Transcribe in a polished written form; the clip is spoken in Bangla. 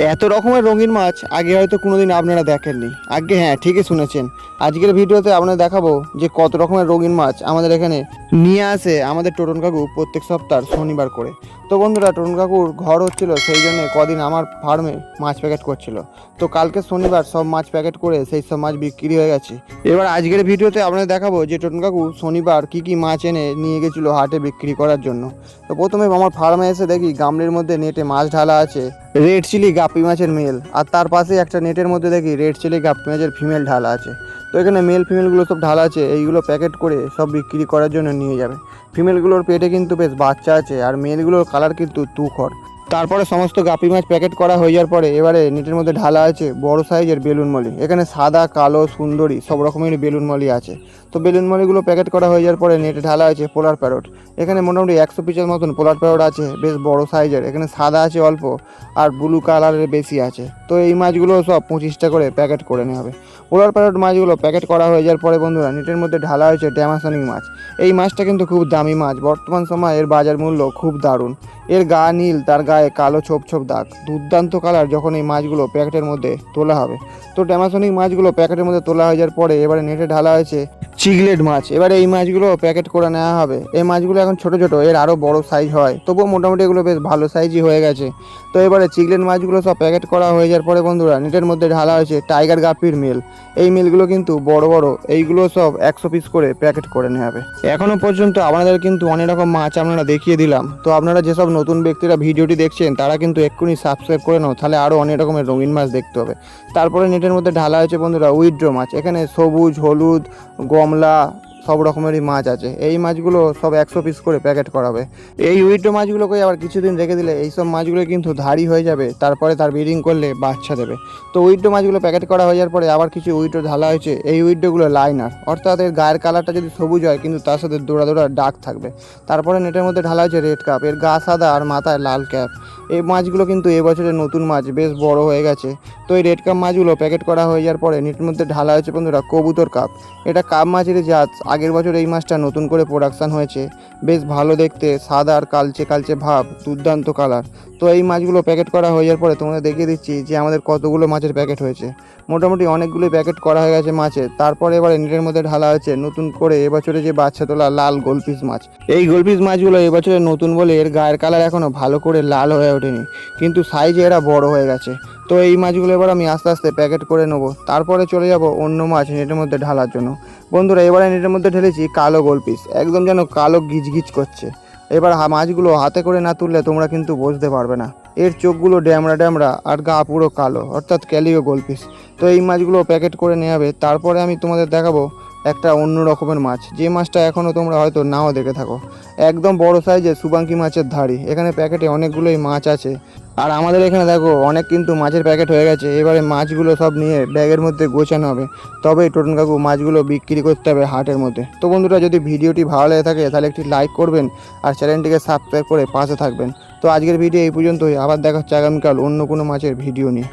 এত রকমের রঙিন মাছ আগে হয়তো কোনোদিন আপনারা দেখেননি। আগে হ্যাঁ, ঠিকই শুনেছেন। আজকের ভিডিওতে আপনারা দেখাবো যে কত রকমের রঙিন মাছ আমাদের এখানে নিয়ে আসে আমাদের টোটন কাকু প্রত্যেক সপ্তাহ শনিবার করে। তো বন্ধুরা, টোটন কাকুর ঘর হচ্ছিল, সেই জন্য কদিন আমার ফার্মে মাছ প্যাকেট করছিল। তো কালকে শনিবার সব মাছ প্যাকেট করে সেই সব মাছ বিক্রি হয়ে গেছে। এবার আজকের ভিডিওতে আপনাদের দেখাবো যে টোটন কাকু শনিবার কী কী মাছ এনে নিয়ে গেছিলো হাটে বিক্রি করার জন্য। তো প্রথমে আমার ফার্মে এসে দেখি গামলির মধ্যে নেটে মাছ ঢালা আছে রেড চিলি গাপ্পি মাছের মেল, আর তার পাশে একটা নেটের মধ্যে দেখি রেড চিলি গাপ্পি মাছের ফিমেল ঢালা আছে। তো এখানে মেল ফিমেলগুলো সব ঢালা আছে, এইগুলো প্যাকেট করে সব বিক্রি করার জন্য নিয়ে যাবে। ফিমেলগুলোর পেটে কিন্তু বেশ বাচ্চা আছে, আর মেলগুলোর কালার কিন্তু তুখর। তারপরে সমস্ত গাপি মাছ প্যাকেট করা হয়ে যাওয়ার পরে এবারে নেটের মধ্যে ঢালা আছে বড় সাইজের বেলুন মলি। এখানে সাদা, কালো, সুন্দরী সব রকমের বেলুন মলি আছে। তো বেলুন মলিগুলো প্যাকেট করা হয়ে যাওয়ার পরে নেটে ঢালা আছে পোলার প্যারট। এখানে মোটামুটি 100 পিসের মতন পোলার প্যারট আছে, বেশ বড় সাইজের। এখানে সাদা আছে অল্প, আর ব্লু কালারের বেশি আছে। তো এই মাছগুলো সব 25টা করে প্যাকেট করে নেওয়া হবে। পোলার প্যারট মাছগুলো প্যাকেট করা হয়ে যাওয়ার পরে বন্ধুরা, নেটের মধ্যে ঢালা হয়েছে ড্যামাসনিং মাছ। এই মাছটা কিন্তু খুব দামি মাছ, বর্তমান সময়ে এর বাজার মূল্য খুব দারুণ। এর গা নীল, তার গায়ে কালো ছোপ ছোপ দাগ, দুর্দান্ত কালার। যখন এই মাছগুলো প্যাকেটের মধ্যে তোলা হবে, তো ড্যামাসনিক মাছগুলো প্যাকেটের মধ্যে তোলা হয়ে যাওয়ার পরে এবারে নেটে ঢালা হয়েছে চিগলেট মাছ। এবারে এই মাছগুলো প্যাকেট করে নেওয়া হবে। এই মাছগুলো এখন ছোট ছোট, এর আরও বড় সাইজ হয়, তবুও মোটামুটি এগুলো বেশ ভালো সাইজই হয়ে গেছে। তো এবারে চিগলেট মাছগুলো সব প্যাকেট করা হয়ে যাওয়ার পরে বন্ধুরা, নেটের মধ্যে ঢালা হয়েছে টাইগার গাপ্পির মেল। এই মেলগুলো কিন্তু বড় বড়, এইগুলো সব 100 পিস করে প্যাকেট করে নেওয়া হবে। এখনও পর্যন্ত আপনাদের কিন্তু অনেক রকম মাছ আপনারা দেখিয়ে দিলাম। তো আপনারা যেসব নতুন ব্যক্তিরা ভিডিওটি দেখছেন তারা কিন্তু এক্ষুনি সাবস্ক্রাইব করে নাও, তাহলে আরও অনেক রকমের রঙিন মাছ দেখতে হবে। তারপরে নেটের মধ্যে ঢালা হয়েছে বন্ধুরা উইথড্র মাছ। এখানে সবুজ, হলুদ, গমলা সব রকমেরই মাছ আছে। এই মাছগুলো সব 100 পিস করে প্যাকেট করাবে। এই উইথড্র মাছগুলোকে আবার কিছুদিন রেখে দিলে এইসব মাছগুলো কিন্তু ধাড়ি হয়ে যাবে, তারপরে তার ব্রিডিং করলে বাচ্চা দেবে। তো উইথড্র মাছগুলো প্যাকেট করা হয়ে যাওয়ার পরে আবার কিছু উইথড্র ঢালা হয়েছে। এই উইথড্রগুলো লাইনার, অর্থাৎ এর গায়ের কালারটা যদি সবুজ হয় কিন্তু তার সাথে দোড়া দোড়া ডাক থাকবে। তারপরে নেটের মধ্যে ঢালা হয়েছে রেড কাপ, এর গা সাদা আর মাথায় লাল ক্যাপ। এই মাছগুলো কিন্তু এবছরের নতুন মাছ, বেশ বড় হয়ে গেছে। তো এই রেড কাপ মাছগুলো প্যাকেট করা হয়ে যাওয়ার পরে নেটের মধ্যে ঢালা হয়েছে বন্ধুরা কবুতর কাপ। এটা কাপ মাছের জাত, আগের বছর এই মাছটা নতুন করে প্রোডাকশান হয়েছে। বেশ ভালো দেখতে, সাদা আর কালচে কালচে ভাব, দুর্দান্ত কালার। তো এই মাছগুলো প্যাকেট করা হয়ে যাওয়ার পরে তোমাদের দেখিয়ে দিচ্ছি যে আমাদের কতগুলো মাছের প্যাকেট হয়েছে। মোটামুটি অনেকগুলোই প্যাকেট করা হয়ে গেছে মাছের। তারপরে এবারে নেটের মধ্যে ঢালা হয়েছে নতুন করে এবছরে যে বাচ্চা তোলা লাল গোলপিস মাছ। এই গোলপিস মাছগুলো এবছরে নতুন বলে এর গায়ের কালার এখনও ভালো করে লাল হয়ে ওঠেনি, কিন্তু সাইজে এরা বড় হয়ে গেছে। তো এই মাছগুলো এবার আমি আস্তে আস্তে প্যাকেট করে নেবো, তারপরে চলে যাব অন্য মাছ নেটের মধ্যে ঢালার জন্য। বন্ধুরা, এবারে নেটের মধ্যে ঢেলেছি কালো গোলপিস, একদম যেন কালো গিজগিজ করছে। এবার মাছগুলো হাতে করে না তুললে তোমরা কিন্তু বুঝতে পারবে না। এর চোখগুলো ড্যামড়া ড্যামড়া আর গা পুরো কালো, অর্থাৎ ক্যালিও গোলপিস। তো এই মাছগুলো প্যাকেট করে নেওয়া হবে। তারপরে আমি তোমাদের দেখাবো একটা অন্য রকমের মাছ, যে মাছটা এখনও তোমরা হয়তো নাও দেখে থাকো। একদম বড় সাইজের সুবাঙ্কি মাছের ধাড়ি। এখানে প্যাকেটে অনেকগুলোই মাছ আছে, আর আমাদের এখানে দেখো অনেক কিন্তু মাছের প্যাকেট হয়ে গেছে। এবারে মাছগুলো সব নিয়ে ব্যাগের মধ্যে গোছানো হবে, তবেই টোটন কাকু মাছগুলো বিক্রি করতে হবে হাটের মধ্যে। তো বন্ধুরা, যদি ভিডিওটি ভালো লেগে থাকে তাহলে একটি লাইক করবেন, আর চ্যানেলটিকে সাবস্ক্রাইব করে পাশে থাকবেন। তো আজকের ভিডিও এই পর্যন্তই, আবার দেখা হচ্ছে আগামীকাল অন্য কোনো মাছের ভিডিও নিয়ে।